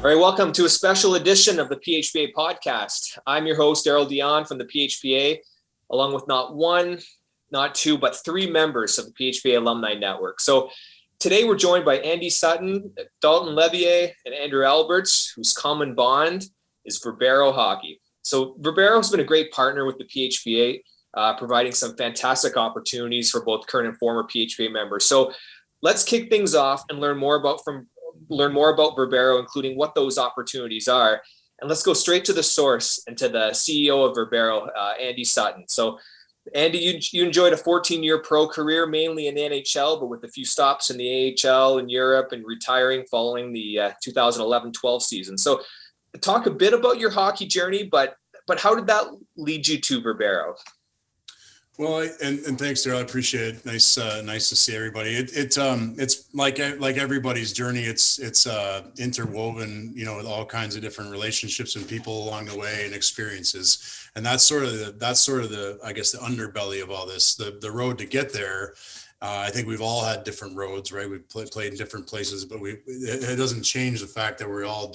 All right, welcome to a special edition of the PHPA podcast. I'm your host, Daryl Dion from the PHPA, along with not one, not two, but three members of the PHPA Alumni Network. So today we're joined by Andy Sutton, Dalton Levien, and Andrew Alberts, whose common bond is Verbero hockey. So Verbero has been a great partner with the PHPA, providing some fantastic opportunities for both current and former PHPA members. So let's kick things off and learn more about Verbero, including what those opportunities are. And let's go straight to the source and to the CEO of Verbero, Andy Sutton. So Andy, you enjoyed a 14-year pro career, mainly in the NHL, but with a few stops in the AHL in Europe and retiring following the 2011-12 season. So talk a bit about your hockey journey, but how did that lead you to Verbero? Well, and thanks, Daryl. I appreciate it. Nice to see everybody. It's like everybody's journey. It's interwoven, with all kinds of different relationships and people along the way and experiences. And that's sort of the I guess the underbelly of all this. The road to get there. I think we've all had different roads, right? We've played in different places, but it doesn't change the fact that we're all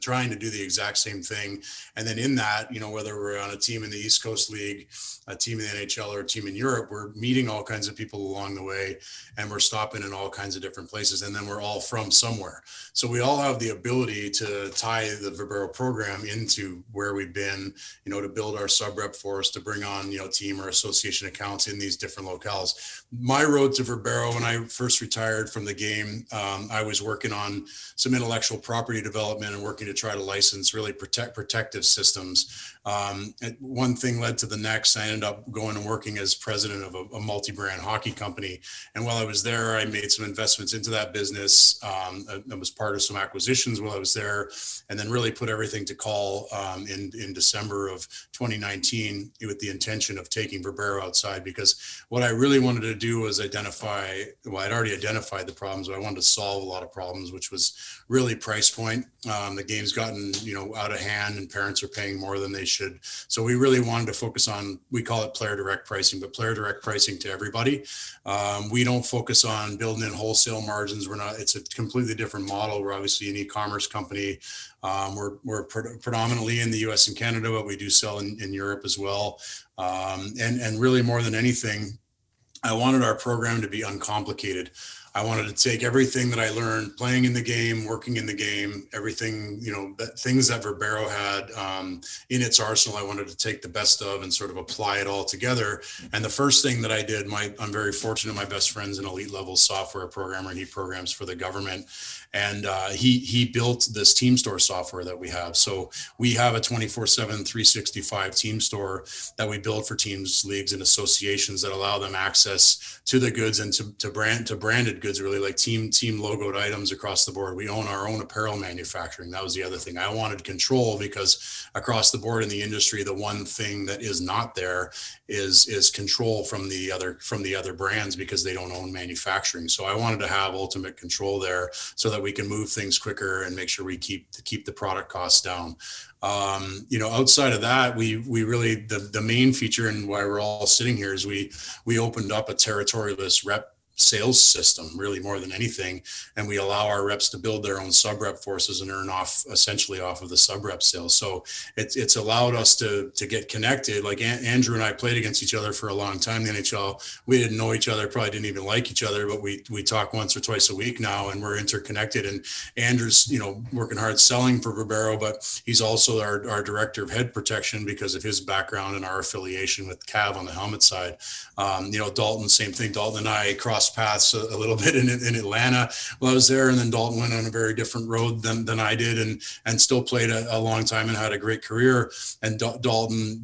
trying to do the exact same thing. And then in that, whether we're on a team in the East Coast League, a team in the NHL, or a team in Europe, we're meeting all kinds of people along the way, and we're stopping in all kinds of different places. And then we're all from somewhere. So we all have the ability to tie the Verbero program into where we've been, to build our sub-rep force, to bring on, team or association accounts in these different locales. My road to Verbero, when I first retired from the game, I was working on some intellectual property development and working to try to license really protective systems. One thing led to the next. I ended up going and working as president of a multi-brand hockey company. And while I was there, I made some investments into that business. I was part of some acquisitions while I was there, and then really put everything to call in December of 2019 with the intention of taking Verbero outside, because what I really wanted to do was I'd already identified the problems, but I wanted to solve a lot of problems, which was really price point. The game's gotten, out of hand, and parents are paying more than they should. So we really wanted to focus on, we call it player direct pricing, but player direct pricing to everybody. We don't focus on building in wholesale margins. It's a completely different model. We're obviously an e-commerce company. We're predominantly in the US and Canada, but we do sell in Europe as well. And really more than anything, I wanted our program to be uncomplicated. I wanted to take everything that I learned playing in the game, working in the game, everything, things that Verbero had in its arsenal. I wanted to take the best of and sort of apply it all together. And the first thing that I did, I'm very fortunate. My best friend's an elite level software programmer. He programs for the government. And he built this team store software that we have. So we have a 24/7, 365 team store that we build for teams, leagues, and associations that allow them access to the goods and to branded goods, really, like team logoed items across the board. We own our own apparel manufacturing. That was the other thing. I wanted control, because across the board in the industry, the one thing that is not there is control from the other brands, because they don't own manufacturing. So I wanted to have ultimate control there, so that we can move things quicker and make sure we keep the product costs down. Outside of that, we really, the main feature and why we're all sitting here is we opened up a territorialist rep sales system, really more than anything, and we allow our reps to build their own sub-rep forces and earn essentially off of the sub-rep sales. So it's allowed us to get connected. Like Andrew and I played against each other for a long time in the NHL. We didn't know each other, probably didn't even like each other, but we talk once or twice a week now, and we're interconnected. And Andrew's working hard selling for Verbero, but he's also our director of head protection because of his background and our affiliation with Cav on the helmet side. Daulton, same thing. Daulton and I crossed paths a little bit in Atlanta while I was there, and then Daulton went on a very different road than I did, and still played a long time and had a great career. And Dalton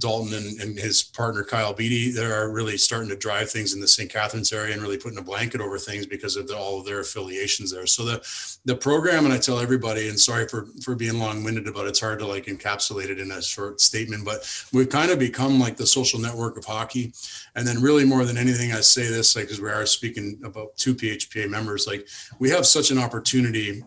and his partner Kyle Beatty, they're really starting to drive things in the St. Catharines area and really putting a blanket over things because of all of their affiliations there. So the program, and I tell everybody, and sorry for being long-winded about it, it's hard to encapsulate it in a short statement, but we've kind of become like the social network of hockey. And then really more than anything, I say this, because we are speaking about two PHPA members, we have such an opportunity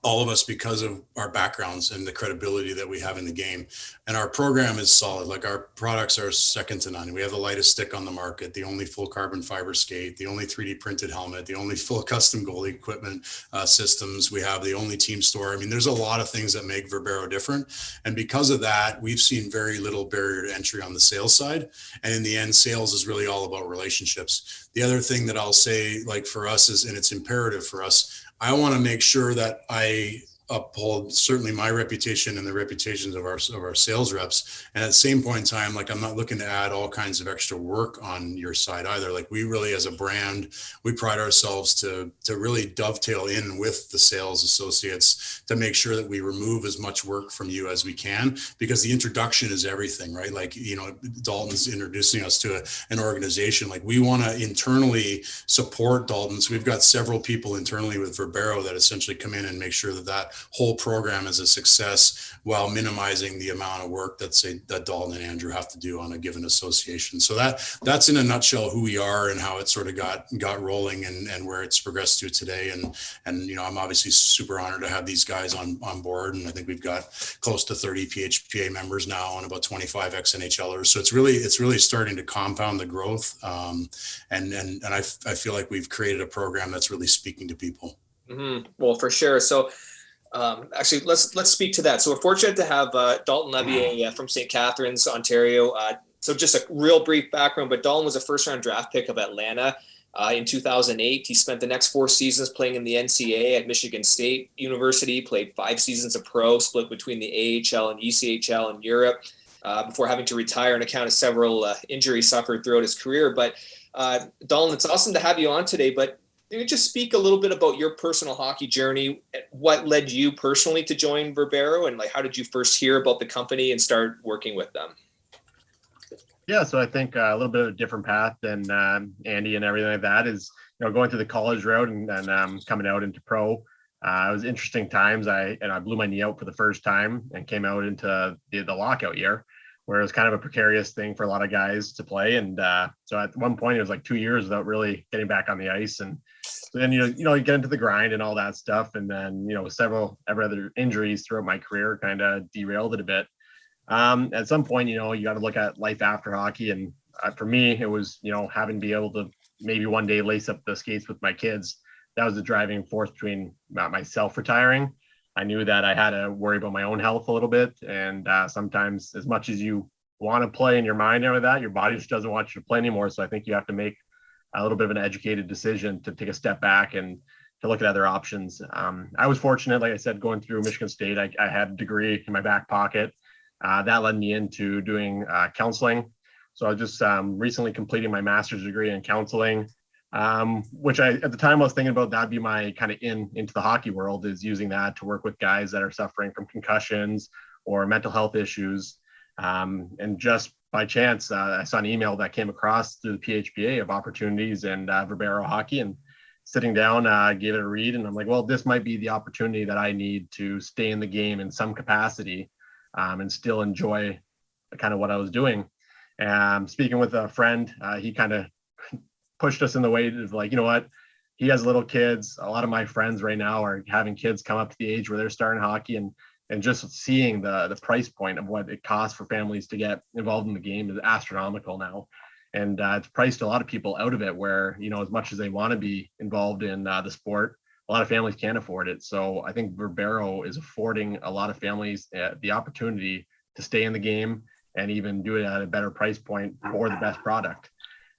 all of us because of our backgrounds and the credibility that we have in the game. And our program is solid. Like, our products are second to none. We have the lightest stick on the market, the only full carbon fiber skate, the only 3D printed helmet, the only full custom goalie equipment systems. We have the only team store. I mean, there's a lot of things that make Verbero different. And because of that, we've seen very little barrier to entry on the sales side. And in the end, sales is really all about relationships. The other thing that I'll say, like, for us is, and it's imperative for us, I want to make sure that I uphold certainly my reputation and the reputations of our sales reps. And at the same point in time, like, I'm not looking to add all kinds of extra work on your side either. Like, we really, as a brand, we pride ourselves to really dovetail in with the sales associates to make sure that we remove as much work from you as we can, because the introduction is everything, right? Like, you know, Dalton's introducing us to an organization. Like, we want to internally support Dalton. So we've got several people internally with Verbero that essentially come in and make sure that whole program is a success, while minimizing the amount of work that Dalton and Andrew have to do on a given association. So that's in a nutshell who we are and how it sort of got rolling and where it's progressed to today. And you know, I'm obviously super honored to have these guys on board. And I think we've got close to 30 PHPA members now and about 25 ex-NHLers. So it's really starting to compound the growth. And I feel like we've created a program that's really speaking to people. Mm-hmm. Well, for sure. So actually, let's speak to that. So we're fortunate to have Dalton Levien from St. Catharines, Ontario. So just a real brief background, but Dalton was a first-round draft pick of Atlanta in 2008. He spent the next 4 seasons playing in the NCAA at Michigan State University, played 5 seasons of pro, split between the AHL and ECHL in Europe, before having to retire on account of several injuries suffered throughout his career. But Dalton, it's awesome to have you on today, but can you just speak a little bit about your personal hockey journey? What led you personally to join Verbero, and like, how did you first hear about the company and start working with them? Yeah, so I think a little bit of a different path than Andy and everything like that is, you know, going through the college route and coming out into pro. It was interesting times. I blew my knee out for the first time and came out into the lockout year, where it was kind of a precarious thing for a lot of guys to play. And so at one point, it was like 2 years without really getting back on the ice. And so then, you get into the grind and all that stuff. And then, several other injuries throughout my career kind of derailed it a bit. At some point, you got to look at life after hockey. And for me, it was, having to be able to maybe one day lace up the skates with my kids. That was the driving force between myself retiring. I knew that I had to worry about my own health a little bit. And sometimes, as much as you want to play in your mind and that, your body just doesn't want you to play anymore. So I think you have to make a little bit of an educated decision to take a step back and to look at other options. I was fortunate, like I said, going through Michigan State, I had a degree in my back pocket. That led me into doing counseling. So I was just recently completing my master's degree in counseling, which at the time I was thinking about that'd be my kind of into the hockey world, is using that to work with guys that are suffering from concussions or mental health issues. And just by chance, I saw an email that came across through the PHPA of opportunities and Verbero hockey, and sitting down, gave it a read, and I'm like, well, this might be the opportunity that I need to stay in the game in some capacity and still enjoy kind of what I was doing. Speaking with a friend, he kind of pushed us in the way of like, you know what, he has little kids. A lot of my friends right now are having kids come up to the age where they're starting hockey, and just seeing the price point of what it costs for families to get involved in the game is astronomical now. And it's priced a lot of people out of it, where, as much as they want to be involved in the sport, a lot of families can't afford it. So I think Verbero is affording a lot of families the opportunity to stay in the game and even do it at a better price point for the best product.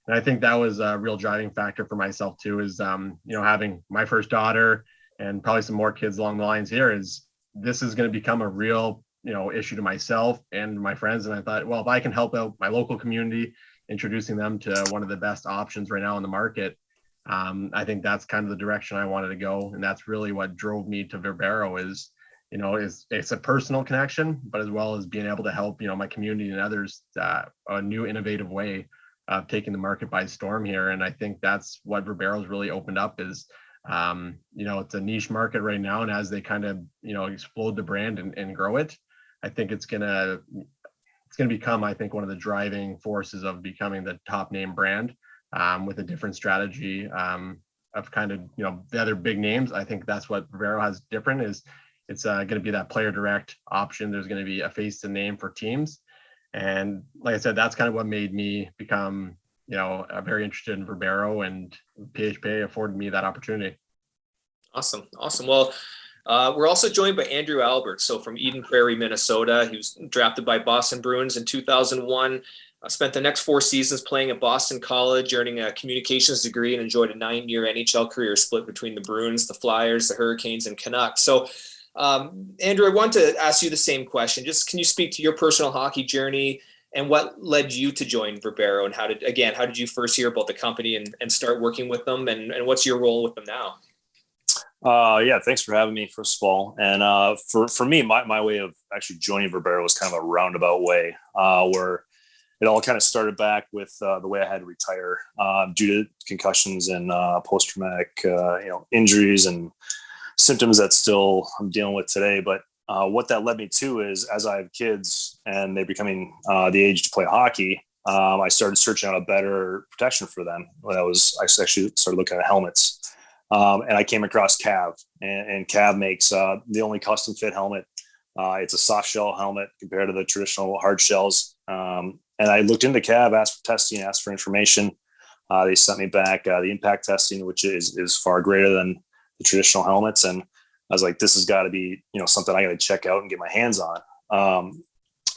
And I think that was a real driving factor for myself too, is, having my first daughter and probably some more kids along the lines here, is this is going to become a real, issue to myself and my friends. And I thought, well, if I can help out my local community, introducing them to one of the best options right now in the market, I think that's kind of the direction I wanted to go. And that's really what drove me to Verbero is it's a personal connection, but as well as being able to help, my community and others, a new innovative way of taking the market by storm here. And I think that's what Verbero's really opened up is, it's a niche market right now. And as they kind of, explode the brand and grow it, I think it's going to become, I think, one of the driving forces of becoming the top name brand with a different strategy kind of, the other big names. I think that's what Verbero has different is it's going to be that player direct option. There's going to be a face and name for teams. And like I said, that's kind of what made me become, very interested in Verbero, and PHPA afforded me that opportunity. Awesome. Well, we're also joined by Andrew Albert. So from Eden Prairie, Minnesota, he was drafted by Boston Bruins in 2001. Spent the next 4 seasons playing at Boston College, earning a communications degree, and enjoyed a 9-year NHL career split between the Bruins, the Flyers, the Hurricanes, and Canucks. So, Andrew, I want to ask you the same question. Just can you speak to your personal hockey journey and what led you to join Verbero, and how did you first hear about the company and start working with them, and what's your role with them now? Yeah, thanks for having me, first of all. And for me, my way of actually joining Verbero was kind of a roundabout way, where it all kind of started back with the way I had to retire due to concussions and post-traumatic injuries and symptoms that still I'm dealing with today. But what that led me to is, as I have kids and they're becoming the age to play hockey, I started searching out a better protection for them. I actually started looking at helmets, and I came across Cav, and Cav makes the only custom fit helmet. It's a soft shell helmet compared to the traditional hard shells. And I looked into Cav, asked for testing, asked for information. They sent me back the impact testing, which is far greater than the traditional helmets. And I was like, this has got to be, something I got to check out and get my hands on.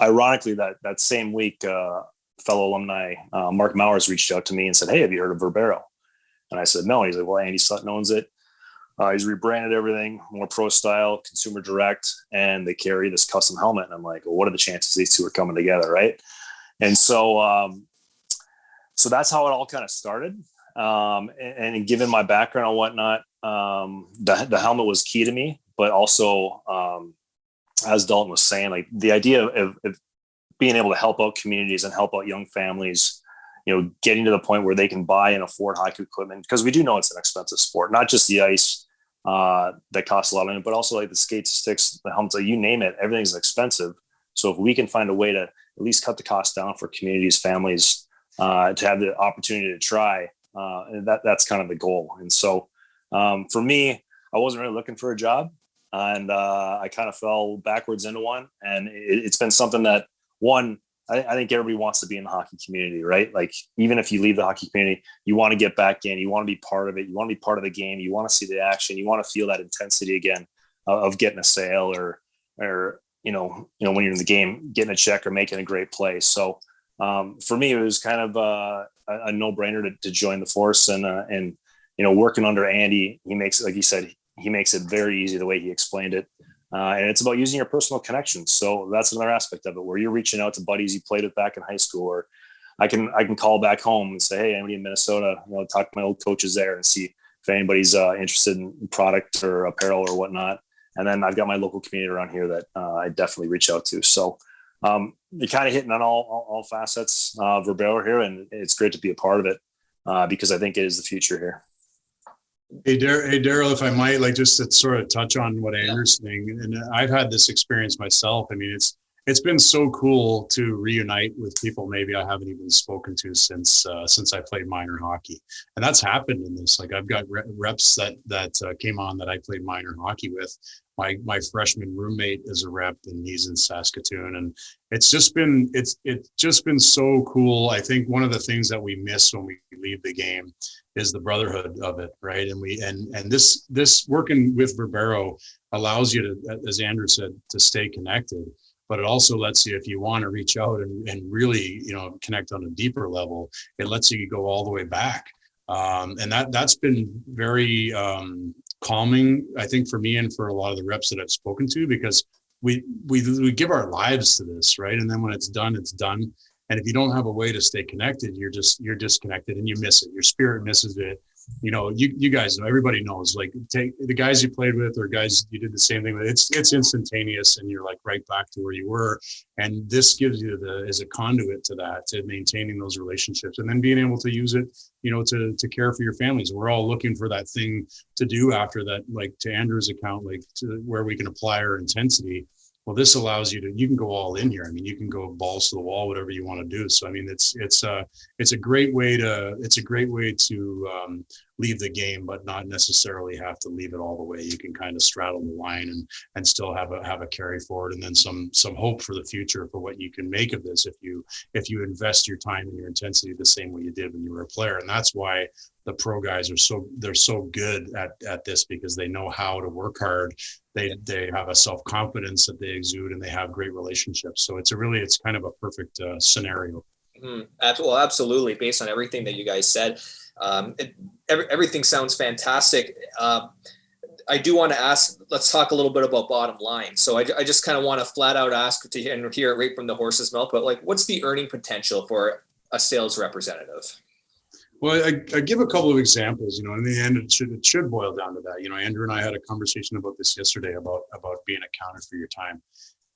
Ironically, that same week, fellow alumni, Mark Mowers, reached out to me and said, "Hey, have you heard of Verbero?" And I said, "No." And he's like, "Well, Andy Sutton owns it. He's rebranded everything, more pro style, consumer direct, and they carry this custom helmet." And I'm like, well, what are the chances these two are coming together, right? And so that's how it all kind of started. And given my background and whatnot, the helmet was key to me, but also, as Dalton was saying, like the idea of being able to help out communities and help out young families, getting to the point where they can buy and afford hockey equipment, because we do know it's an expensive sport, not just the ice that costs a lot of money, but also like the skates, sticks, the helmets, like you name it, everything's expensive. So if we can find a way to at least cut the cost down for communities, families, to have the opportunity to try, that's kind of the goal. And so for me, I wasn't really looking for a job, and I kind of fell backwards into one. And it's been something that, I think everybody wants to be in the hockey community, right? Like, even if you leave the hockey community, you want to get back in, you want to be part of it, you want to be part of the game, you want to see the action, you want to feel that intensity again of getting a sale or when you're in the game, getting a check or making a great play. So for me, it was kind of a no-brainer to join the force, and working under Andy, he makes, like he said, he makes it very easy the way he explained it. And it's about using your personal connections. So that's another aspect of it, where you're reaching out to buddies you played with back in high school, or I can call back home and say, "Hey, anybody in Minnesota, talk to my old coaches there and see if anybody's interested in product or apparel or whatnot." And then I've got my local community around here that I definitely reach out to. So you're kind of hitting on all facets of Verbero here, and it's great to be a part of it because I think it is the future here. Hey, Daryl, if I might, like, just to sort of touch on what Andrew's saying, and I've had this experience myself. I mean, it's been so cool to reunite with people maybe I haven't even spoken to since I played minor hockey, and that's happened in this. Like, I've got reps that came on that I played minor hockey with. My freshman roommate is a rep, and he's in Saskatoon, and it's just been so cool. I think one of the things that we miss when we leave the game is the brotherhood of it, right? And this working with Verbero allows you to, as Andrew said, to stay connected, but it also lets you, if you want to reach out and really connect on a deeper level, it lets you go all the way back. And that's been very calming, I think, for me and for a lot of the reps that I've spoken to, because we give our lives to this, right? And then when it's done, it's done. And if you don't have a way to stay connected, you're disconnected and you miss it. Your spirit misses it. You guys know, everybody knows, like, take the guys you played with or guys you did the same thing with, it's instantaneous, and you're like right back to where you were. And this gives you as a conduit to that, to maintaining those relationships, and then being able to use it, to care for your families. We're all looking for that thing to do after that, like to Andrew's account, like to where we can apply our intensity Well, this allows you can go all in here. I mean, you can go balls to the wall, whatever you want to do. So, I mean, it's a great way to leave the game, but not necessarily have to leave it all the way. You can kind of straddle the line and still have a carry forward, and then some hope for the future for what you can make of this if you invest your time and your intensity the same way you did when you were a player. And that's why the pro guys they're so good at this, because they know how to work hard. They have a self-confidence that they exude, and they have great relationships. So it's kind of a perfect scenario. Well, absolutely. Based on everything that you guys said, everything sounds fantastic. I do want to ask, let's talk a little bit about bottom line. So I just kind of want to flat out ask and hear it right from the horse's mouth, but like, what's the earning potential for a sales representative? Well, I give a couple of examples, in the end, it should boil down to that. Andrew and I had a conversation about this yesterday about being accounted for your time.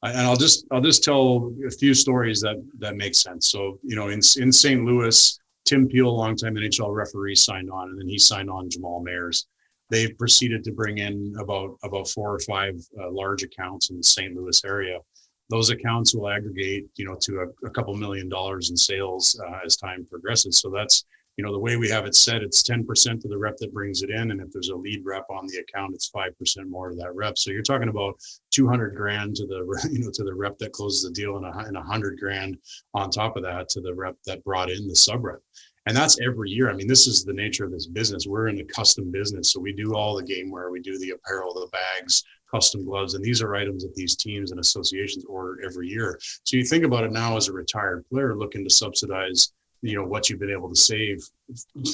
And I'll just tell a few stories that make sense. So, in St. Louis, Tim Peel, longtime NHL referee, signed on, and then he signed on Jamal Mayers. They've proceeded to bring in about 4 or 5 large accounts in the St. Louis area. Those accounts will aggregate, to a couple $1 million in sales as time progresses. So that's, the way we have it set, it's 10% to the rep that brings it in. And if there's a lead rep on the account, it's 5% more to that rep. So you're talking about $200,000 to the, to the rep that closes the deal, and $100,000 on top of that to the rep that brought in the sub rep. And that's every year. I mean, this is the nature of this business. We're in a custom business. So we do all the game wear, we do the apparel, the bags, custom gloves. And these are items that these teams and associations order every year. So you think about it now as a retired player looking to subsidize what you've been able to save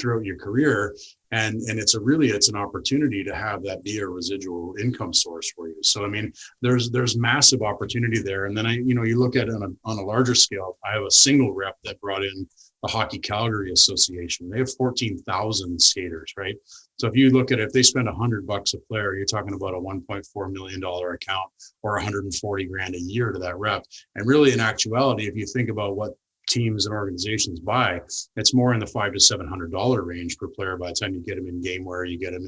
throughout your career. And it's an opportunity to have that be a residual income source for you. So, I mean, there's massive opportunity there. And then you look at it on a larger scale. I have a single rep that brought in the Hockey Calgary Association. They have 14,000 skaters, right? So if you look at it, if they spend $100 a player, you're talking about a $1.4 million account, or $140,000 a year to that rep. And really, in actuality, if you think about what teams and organizations buy, it's more in the $500 to $700 range per player. By the time you get them in game wear, you get them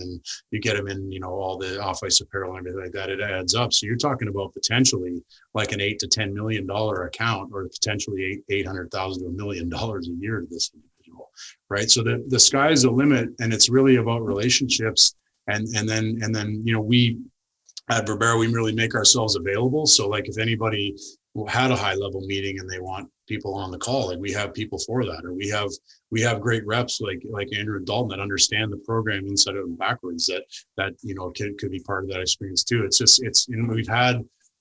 in all the off ice apparel and everything like that, it adds up. So you're talking about potentially like an $8 to $10 million account, or potentially $800,000 to $1 million a year to this individual, right? So the sky's the limit, and it's really about relationships. And then we at Verbero, we really make ourselves available. So like if anybody had a high level meeting and they want people on the call, like we have people for that, or we have great reps like Andrew and Dalton that understand the program inside out and backwards, that could be part of that experience too.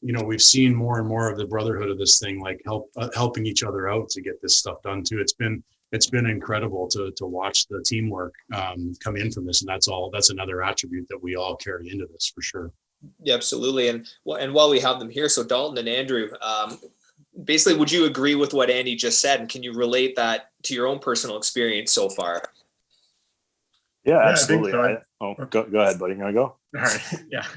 We've seen more and more of the brotherhood of this thing, like helping each other out to get this stuff done too. It's been incredible to watch the teamwork come in from this, and that's another attribute that we all carry into this for sure. Yeah, absolutely. And while we have them here, so Dalton and Andrew, basically, would you agree with what Andy just said? And can you relate that to your own personal experience so far? Yeah, absolutely. So. Go ahead, buddy. You want to go? All right. Yeah.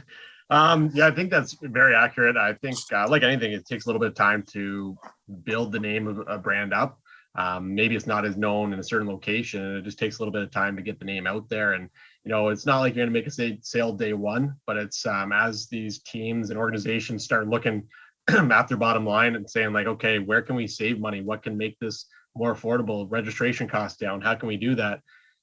I think that's very accurate. I think like anything, it takes a little bit of time to build the name of a brand up. Maybe it's not as known in a certain location, and it just takes a little bit of time to get the name out there. And it's not like you're going to make a sale day one, but it's as these teams and organizations start looking at their bottom line and saying like, okay, where can we save money? What can make this more affordable? Registration costs down. How can we do that?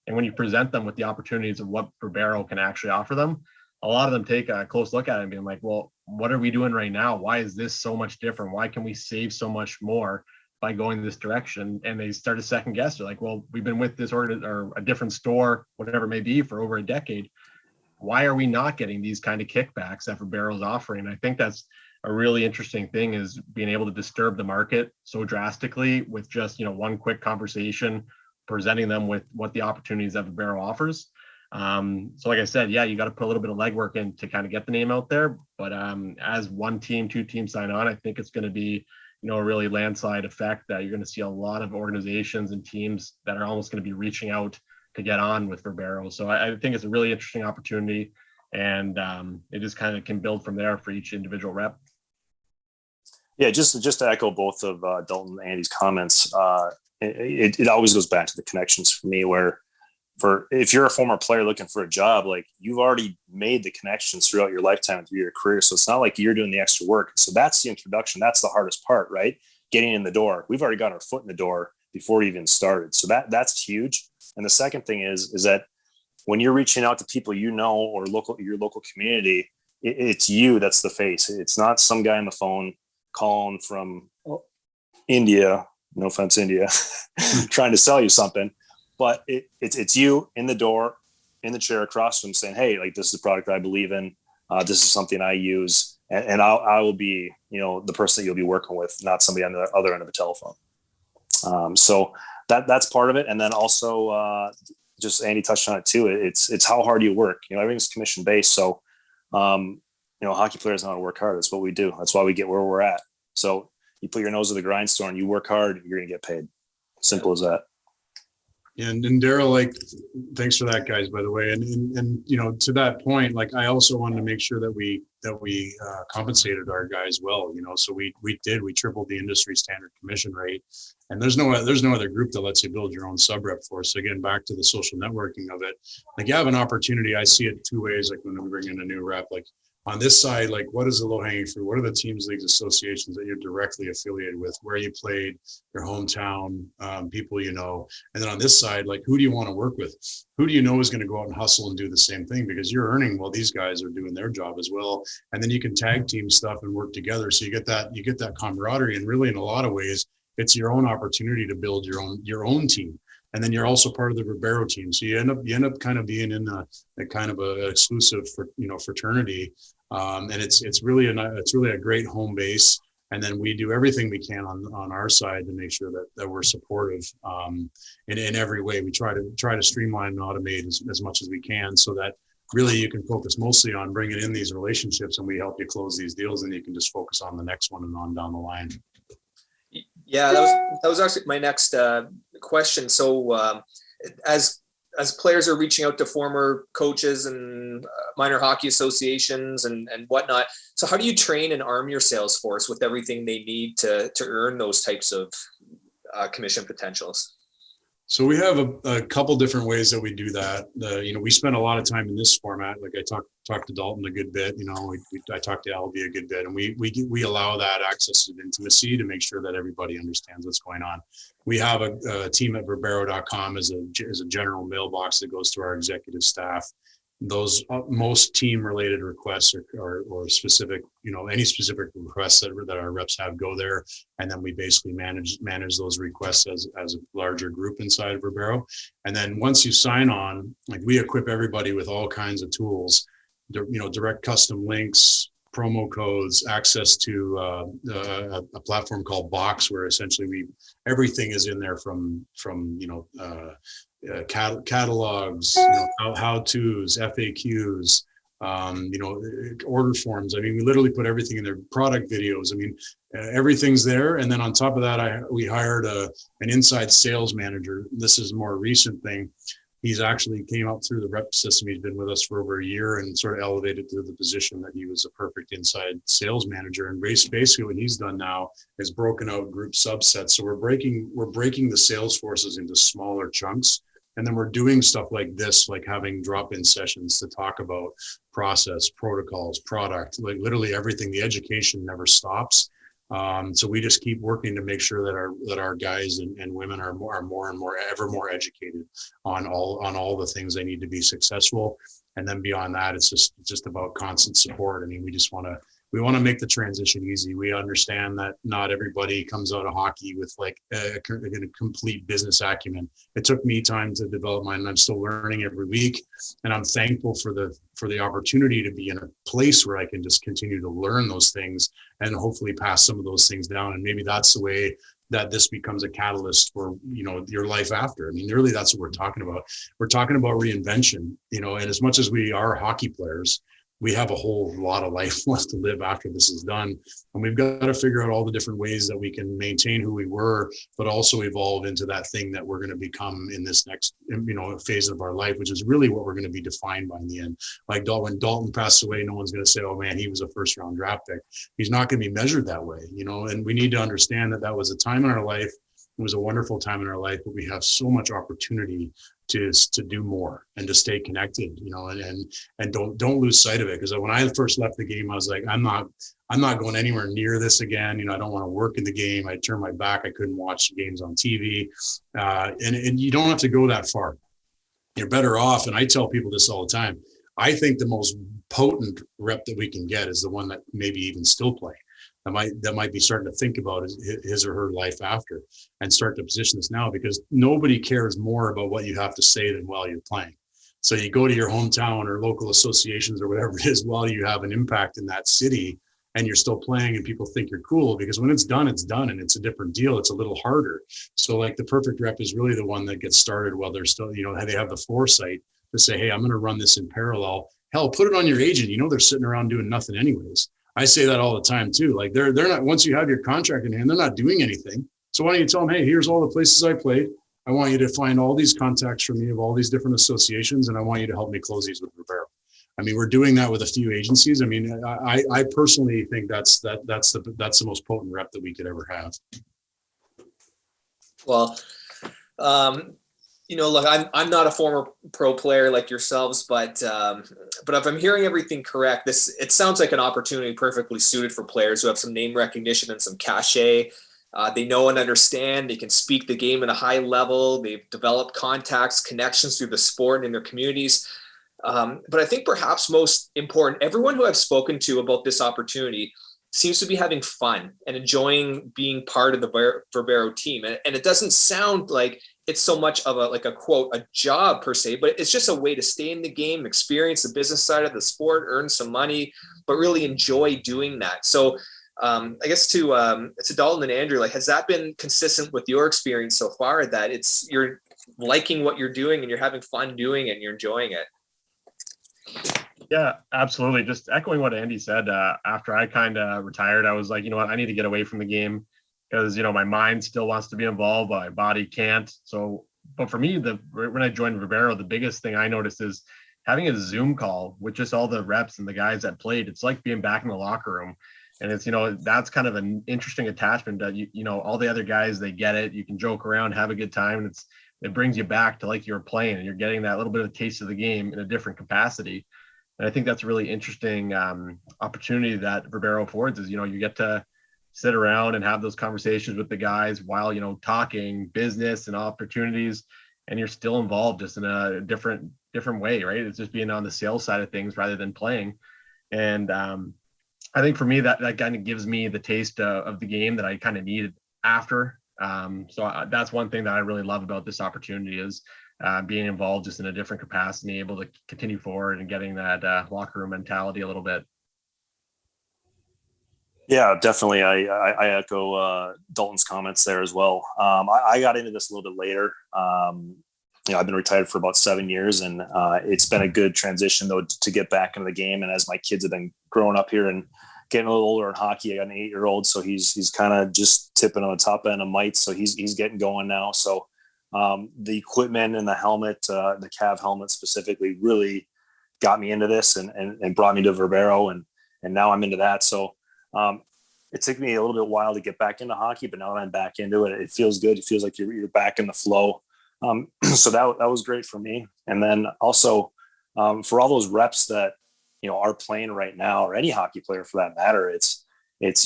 And when you present them with the opportunities of what Verbero can actually offer them, a lot of them take a close look at it and being like, well, what are we doing right now? Why is this so much different? Why can we save so much more by going this direction? And they start to second guess. They're like, well, we've been with this or a different store, whatever it may be, for over a decade. Why are we not getting these kind of kickbacks that Verbero is offering? And I think that's a really interesting thing, is being able to disturb the market so drastically with just, one quick conversation, presenting them with what the opportunities that Verbero offers. So like I said, yeah, you got to put a little bit of legwork in to kind of get the name out there. But as one team, two teams sign on, I think it's going to be, a really landslide effect that you're going to see a lot of organizations and teams that are almost going to be reaching out to get on with Verbero. So I think it's a really interesting opportunity, and it just kind of can build from there for each individual rep. Yeah, just to echo both of Dalton and Andy's comments, it always goes back to the connections for me, where for if you're a former player looking for a job, like you've already made the connections throughout your lifetime through your career. So it's not like you're doing the extra work. So that's the introduction. That's the hardest part, right? Getting in the door. We've already got our foot in the door before we even started. So that's huge. And the second thing is that when you're reaching out to people, or your local community, it's you that's the face. It's not some guy on the phone calling from India, no offense, India, trying to sell you something. But it's you in the door, in the chair across from them saying, hey, like, this is a product I believe in. This is something I use. And I will be, the person that you'll be working with, not somebody on the other end of a telephone. So that's part of it. And then also, just Andy touched on it too. It's how hard you work. Everything's commission based. So, hockey players know how to work hard. That's what we do. That's why we get where we're at. So you put your nose to the grindstone, you work hard, you're going to get paid. Simple as that. And Daryl, thanks for that, guys, by the way. And to that point, I also wanted to make sure that we compensated our guys well, so we tripled the industry standard commission rate. And there's no other group that lets you build your own sub rep force. So again, back to the social networking of it, you have an opportunity. I see it two ways. When we bring in a new rep, on this side, what is the low hanging fruit? What are the teams, leagues, associations that you're directly affiliated with, where you played, your hometown, people and then on this side, who do you want to work with? Who do you know is going to go out and hustle and do the same thing, because you're earning while these guys are doing their job as well. And then you can tag team stuff and work together. So you get that camaraderie, and really in a lot of ways, it's your own opportunity to build your own team. And then you're also part of the Verbero team. So you end up kind of being in a kind of a exclusive fraternity. And it's really a great home base. And then we do everything we can on our side to make sure that we're supportive in every way. We try to streamline and automate as much as we can, so that really you can focus mostly on bringing in these relationships, and we help you close these deals, and you can just focus on the next one and on down the line. Yeah, that was actually my next question. So as players are reaching out to former coaches and minor hockey associations and whatnot, so how do you train and arm your sales force with everything they need to earn those types of commission potentials? So we have a couple different ways that we do that. We spend a lot of time in this format. I talked to Dalton a good bit. I talked to Albie a good bit, and we allow that access to intimacy to make sure that everybody understands what's going on. We have a team at Verbero.com as a general mailbox that goes to our executive staff. Those most team related requests or specific, any specific requests that our reps have go there. And then we basically manage those requests as a larger group inside of Verbero. And then once you sign on, we equip everybody with all kinds of tools, direct custom links, promo codes, access to a platform called Box, where essentially everything is in there from catalogs, how-tos, FAQs, order forms. We literally put everything in there, product videos. Everything's there. And then on top of that, we hired an inside sales manager. This is a more recent thing. He's actually came up through the rep system. He's been with us for over a year and sort of elevated to the position that he was a perfect inside sales manager. And basically what he's done now is broken out group subsets. So we're breaking the sales forces into smaller chunks. And then we're doing stuff like this, like having drop-in sessions to talk about process, protocols, product, literally everything. The education never stops. So we just keep working to make sure that our guys and women are more and more ever more educated on all the things they need to be successful. And then beyond that, it's just about constant support. We want to make the transition easy. We understand that not everybody comes out of hockey with a complete business acumen. It took me time to develop mine, and I'm still learning every week. And I'm thankful for the opportunity to be in a place where I can just continue to learn those things and hopefully pass some of those things down. And maybe that's the way that this becomes a catalyst for, your life after. Really that's what we're talking about. We're talking about reinvention, and as much as we are hockey players, we have a whole lot of life left to live after this is done. And we've got to figure out all the different ways that we can maintain who we were, but also evolve into that thing that we're going to become in this next, phase of our life, which is really what we're going to be defined by in the end. Like when Dalton passed away, no one's going to say, oh man, he was a first round draft pick. He's not going to be measured that way, and we need to understand that was a time in our life It was a wonderful time in our life, but we have so much opportunity to do more and to stay connected, and don't lose sight of it. Because when I first left the game, I was like, I'm not going anywhere near this again. I don't want to work in the game. I turned my back. I couldn't watch games on TV. And you don't have to go that far. You're better off. And I tell people this all the time. I think the most potent rep that we can get is the one that maybe even still play. That might be starting to think about his or her life after, and start to position this now, because nobody cares more about what you have to say than while you're playing. So you go to your hometown or local associations or whatever it is while you have an impact in that city, and you're still playing, and people think you're cool, because when it's done, and it's a different deal. It's a little harder. So like the perfect rep is really the one that gets started while they're still, they have the foresight to say, hey, I'm going to run this in parallel. Hell, put it on your agent. They're sitting around doing nothing anyways. I say that all the time too. Like they're not, once you have your contract in hand, they're not doing anything. So why don't you tell them, hey, here's all the places I played. I want you to find all these contacts from me of all these different associations, and I want you to help me close these with Verbero. I mean, we're doing that with a few agencies. I mean, I personally think that's the most potent rep that we could ever have. Well, look, I'm not a former pro player like yourselves, but if I'm hearing everything correct, it sounds like an opportunity perfectly suited for players who have some name recognition and some cachet. They know and understand. They can speak the game at a high level. They've developed contacts, connections through the sport and in their communities. But I think perhaps most important, everyone who I've spoken to about this opportunity seems to be having fun and enjoying being part of the Verbero team. And it doesn't sound like it's so much of a job per se, but it's just a way to stay in the game, experience the business side of the sport, earn some money, but really enjoy doing that. So I guess to Dalton and Andrew, has that been consistent with your experience so far, that you're liking what you're doing and you're having fun doing it and you're enjoying it? Yeah, absolutely. Just echoing what Andy said, after I kind of retired, I was like, I need to get away from the game, because, my mind still wants to be involved, but my body can't. So, but for me, when I joined Verbero, the biggest thing I noticed is having a Zoom call with just all the reps and the guys that played. It's like being back in the locker room. And it's, that's kind of an interesting attachment that, all the other guys, they get it. You can joke around, have a good time. And it brings you back to like you were playing, and you're getting that little bit of a taste of the game in a different capacity. And I think that's a really interesting opportunity that Verbero affords, is, you get to sit around and have those conversations with the guys while, talking business and opportunities, and you're still involved, just in a different way, right? It's just being on the sales side of things rather than playing. And I think for me, that kind of gives me the taste of the game that I kind of needed after. That's one thing that I really love about this opportunity, is being involved just in a different capacity, able to continue forward and getting that locker room mentality a little bit. Yeah, definitely. I echo Dalton's comments there as well. I got into this a little bit later. I've been retired for about 7 years, and it's been a good transition though to get back into the game. And as my kids have been growing up here and getting a little older in hockey, I got an 8-year-old, so he's kind of just tipping on the top end of mites. So he's getting going now. So the equipment and the helmet, the Cav helmet specifically, really got me into this and brought me to Verbero, and now I'm into that. So it took me a little bit while to get back into hockey, but now that I'm back into it, it feels good. It feels like you're back in the flow. So that was great for me. And then also for all those reps that, are playing right now, or any hockey player for that matter, it's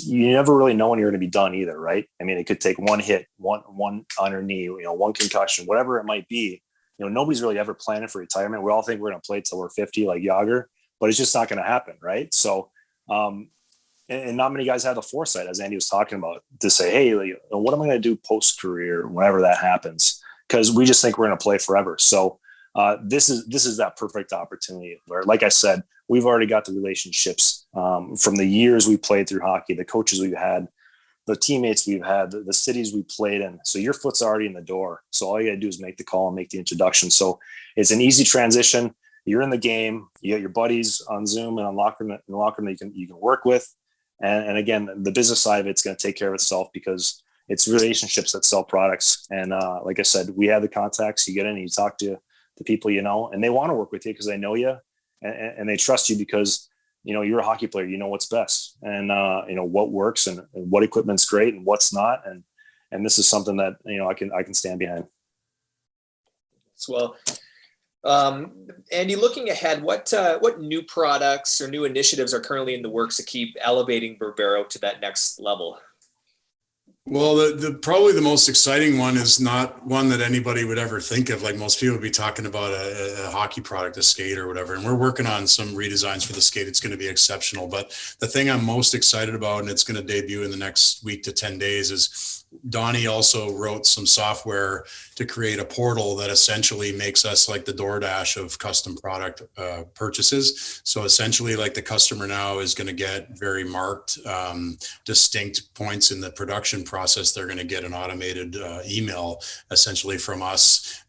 you never really know when you're going to be done either, right? I mean, it could take one hit, one on your knee, one concussion, whatever it might be. Nobody's really ever planning for retirement. We all think we're going to play till we're 50, like Yager, but it's just not going to happen, right? So, and not many guys have the foresight, as Andy was talking about, to say, hey, what am I going to do post-career, whenever that happens? Because we just think we're going to play forever. So this is that perfect opportunity where, like I said, we've already got the relationships from the years we played through hockey, the coaches we've had, the teammates we've had, the cities we played in. So your foot's already in the door. So all you got to do is make the call and make the introduction. So it's an easy transition. You're in the game. You got your buddies on Zoom and on locker room that you can work with. And again, the business side of it's going to take care of itself, because it's relationships that sell products. And like I said, we have the contacts. You get in and you talk to the people and they want to work with you because they know you and they trust you, because you're a hockey player. You know what's best, and what works and what equipment's great and what's not. And and this is something that, I can stand behind. Well, Andy, looking ahead, what new products or new initiatives are currently in the works to keep elevating Verbero to that next level? Well, the probably the most exciting one is not one that anybody would ever think of. Like most people would be talking about a hockey product, a skate or whatever. And we're working on some redesigns for the skate. It's going to be exceptional. But the thing I'm most excited about, and it's going to debut in the next week to 10 days, is Donnie also wrote some software to create a portal that essentially makes us like the DoorDash of custom product purchases. So essentially, like the customer now is going to get very marked, distinct points in the production process. They're going to get an automated email essentially from us,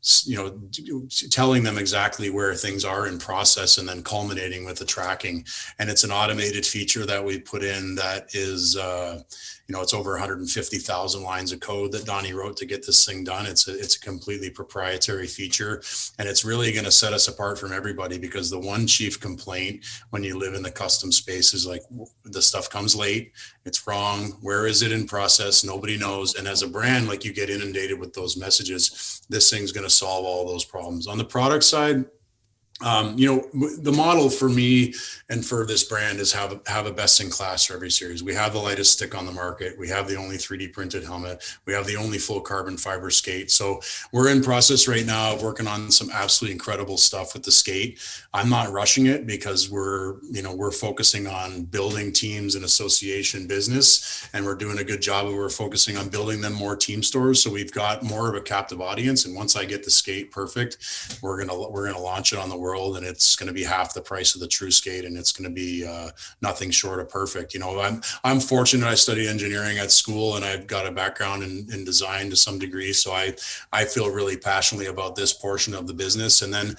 telling them exactly where things are in process, and then culminating with the tracking. And it's an automated feature that we put in that is, it's over 150,000 lines of code that Donnie wrote to get this thing done. It's a completely proprietary feature, and it's really going to set us apart from everybody, because the one chief complaint when you live in the custom space is like, the stuff comes late, it's wrong, where is it in process, nobody knows. And as a brand, like, you get inundated with those messages. This thing's going to solve all those problems. On the product side, the model for me and for this brand is have a best in class for every series. We have the lightest stick on the market. We have the only 3D printed helmet. We have the only full carbon fiber skate. So we're in process right now of working on some absolutely incredible stuff with the skate. I'm not rushing it, because we're focusing on building teams and association business, and we're doing a good job of, we're focusing on building them more team stores. So we've got more of a captive audience. And once I get the skate perfect, we're going to launch it on the world, and it's going to be half the price of the true skate, and it's going to be nothing short of perfect. I'm fortunate. I studied engineering at school, and I've got a background in design to some degree, so I feel really passionately about this portion of the business. And then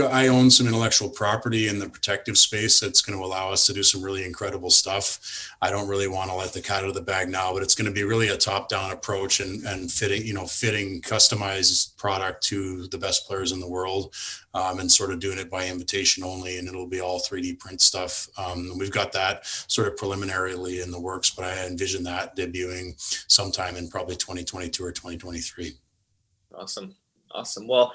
I own some intellectual property in the protective space that's going to allow us to do some really incredible stuff. I don't really want to let the cat out of the bag now, but it's going to be really a top-down approach and fitting customized product to the best players in the world, and sort of doing it by invitation only, and it'll be all 3D print stuff. We've got that sort of preliminarily in the works, but I envision that debuting sometime in probably 2022 or 2023. Awesome. Well,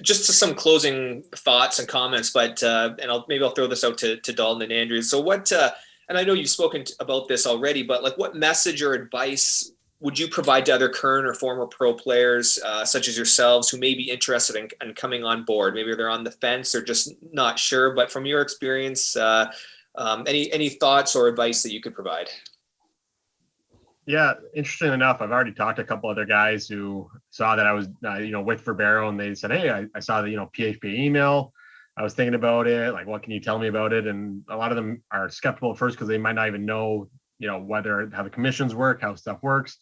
just to some closing thoughts and comments, but and I'll throw this out to Dalton and Andrew. So and I know you've spoken about this already, but like, what message or advice would you provide to other current or former pro players, such as yourselves, who may be interested in coming on board? Maybe they're on the fence or just not sure, but from your experience, any thoughts or advice that you could provide? Yeah, interesting enough, I've already talked to a couple other guys who saw that I was, with Verbero, and they said, "Hey, I saw the, PHPA email. I was thinking about it. Like, what can you tell me about it?" And a lot of them are skeptical at first, because they might not even know, how the commissions work, how stuff works.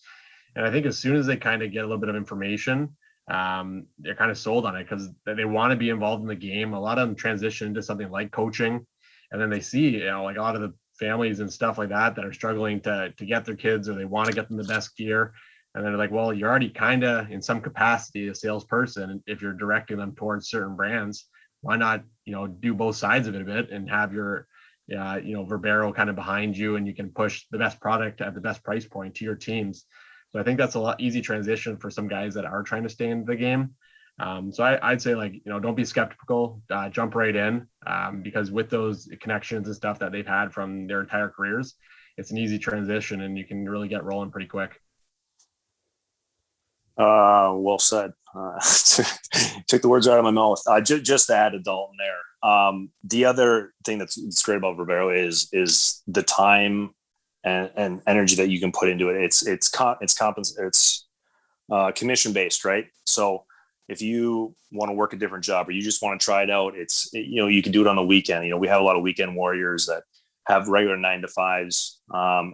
And I think as soon as they kind of get a little bit of information, they're kind of sold on it, because they want to be involved in the game. A lot of them transition into something like coaching, and then they see, like a lot of the families and stuff like that are struggling to get their kids, or they want to get them the best gear. And they're like, well, you're already kind of in some capacity a salesperson. If you're directing them towards certain brands, why not, do both sides of it a bit and have your, Verbero kind of behind you, and you can push the best product at the best price point to your teams. So I think that's a lot easy transition for some guys that are trying to stay in the game. So I'd say, like, don't be skeptical, jump right in, because with those connections and stuff that they've had from their entire careers, it's an easy transition, and you can really get rolling pretty quick. Well said. Took the words out of my mouth. Just to add to Dalton there. The other thing that's great about Verbero is the time and energy that you can put into it. It's commission based, right? So if you want to work a different job, or you just want to try it out, you can do it on the weekend. We have a lot of weekend warriors that have regular 9 to 5s,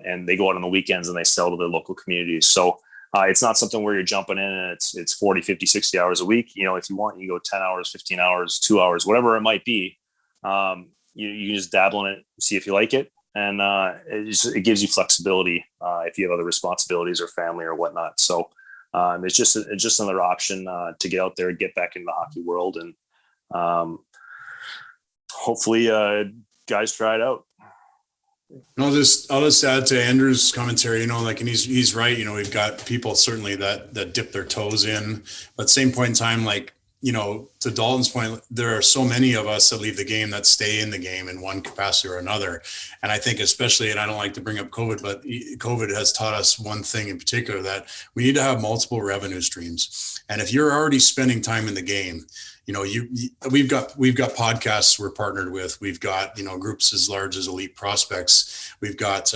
and they go out on the weekends and they sell to their local communities. So it's not something where you're jumping in and it's 40, 50, 60 hours a week. If you want, you go 10 hours, 15 hours, 2 hours, whatever it might be. You can just dabble in it, see if you like it. And it gives you flexibility if you have other responsibilities or family or whatnot. So it's just another option to get out there and get back into the hockey world. And hopefully guys try it out. And I'll just add to Andrew's commentary, like, and he's right. We've got people certainly that dip their toes in, but at the same point in time, like, to Dalton's point, there are so many of us that leave the game that stay in the game in one capacity or another. And I think especially, and I don't like to bring up COVID, but COVID has taught us one thing in particular, that we need to have multiple revenue streams. And if you're already spending time in the game, we've got podcasts we're partnered with. We've got, groups as large as Elite Prospects. We've got,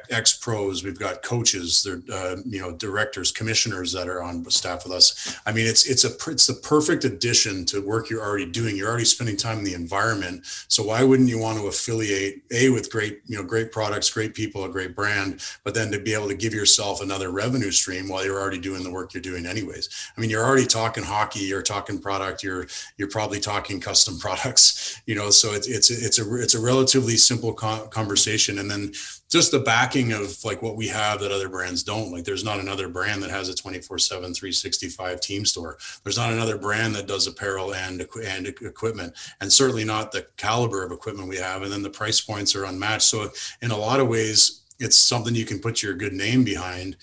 ex pros. We've got coaches, they're, directors, commissioners that are on staff with us. I mean, it's the perfect addition to work you're already doing. You're already spending time in the environment. So why wouldn't you want to affiliate with great products, great people, a great brand, but then to be able to give yourself another revenue stream while you're already doing the work you're doing anyways. I mean, you're already talking hockey, you're talking product, you're probably talking custom products, so it's a relatively simple conversation. And then just the backing of like what we have that other brands don't. Like, there's not another brand that has a 24/7 365 team store. There's not another brand that does apparel and equipment, and certainly not the caliber of equipment we have. And then the price points are unmatched. So in a lot of ways, it's something you can put your good name behind,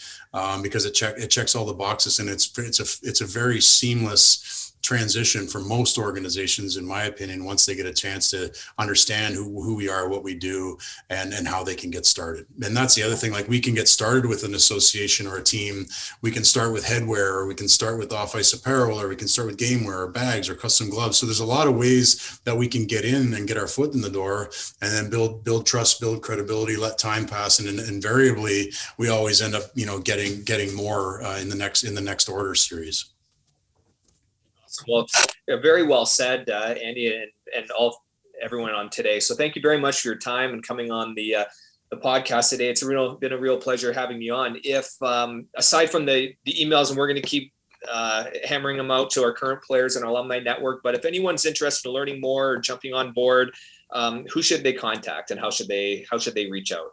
because it checks all the boxes, and it's a very seamless transition for most organizations, in my opinion, once they get a chance to understand who we are, what we do, and how they can get started. And that's the other thing, like, we can get started with an association or a team. We can start with headwear, or we can start with off-ice apparel, or we can start with game wear or bags or custom gloves. So there's a lot of ways that we can get in and get our foot in the door, and then build trust, build credibility, let time pass. And invariably we always end up, getting more in the next order series. Well, very well said, Andy, and everyone on today. So thank you very much for your time and coming on the podcast today. It's been a real pleasure having you on. If aside from the emails, and we're going to keep hammering them out to our current players and our alumni network, but if anyone's interested in learning more or jumping on board, who should they contact, and how should they reach out?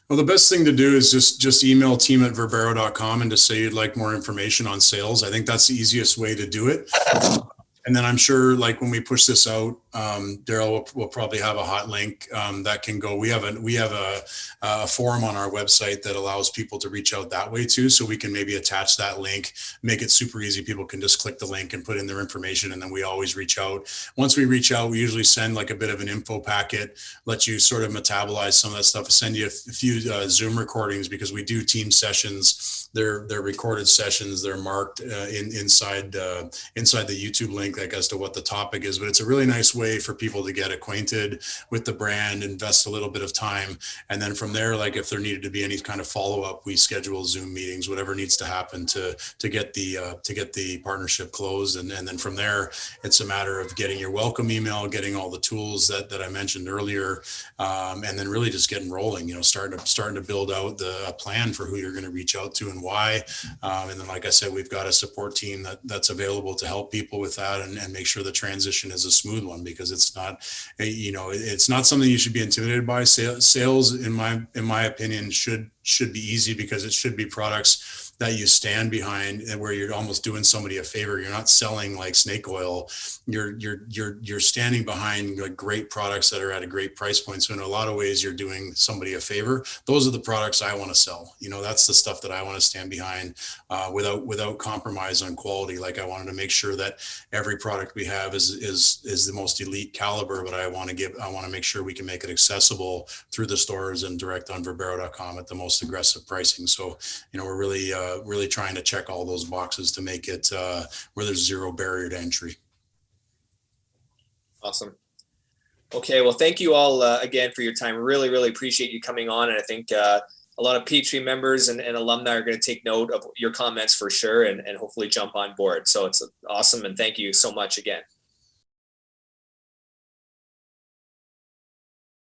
Well, the best thing to do is just email team@verbero.com and just say you'd like more information on sales. I think that's the easiest way to do it. And then I'm sure, like, when we push this out, Daryl will probably have a hot link that can go. We have a forum on our website that allows people to reach out that way too. So we can maybe attach that link, make it super easy. People can just click the link and put in their information, and then we always reach out. Once we reach out, we usually send like a bit of an info packet, let you sort of metabolize some of that stuff, send you a few Zoom recordings, because we do team sessions. They're recorded sessions. They're marked inside the YouTube link, like, as to what the topic is. But it's a really nice way for people to get acquainted with the brand, invest a little bit of time, and then from there, like, if there needed to be any kind of follow up, we schedule Zoom meetings, whatever needs to happen to get the partnership closed. And then from there, it's a matter of getting your welcome email, getting all the tools that I mentioned earlier, and then really just getting rolling. Starting to build out the plan for who you're going to reach out to and why. And then, like I said, we've got a support team that's available to help people with that and make sure the transition is a smooth one, because it's not something you should be intimidated by. Sales, in my opinion, should be easy, because it should be products that you stand behind, and where you're almost doing somebody a favor. You're not selling like snake oil. You're standing behind like great products that are at a great price point. So in a lot of ways, you're doing somebody a favor. Those are the products I want to sell. That's the stuff that I want to stand behind, without compromise on quality. Like, I wanted to make sure that every product we have is the most elite caliber, but I want to make sure we can make it accessible through the stores and direct on Verbero.com at the most aggressive pricing. So, we're really trying to check all those boxes to make it where there's zero barrier to entry. Awesome. Okay, well, thank you all again for your time. Really, really appreciate you coming on. And I think a lot of PHP members and alumni are going to take note of your comments for sure, and hopefully jump on board. So it's awesome. And thank you so much again.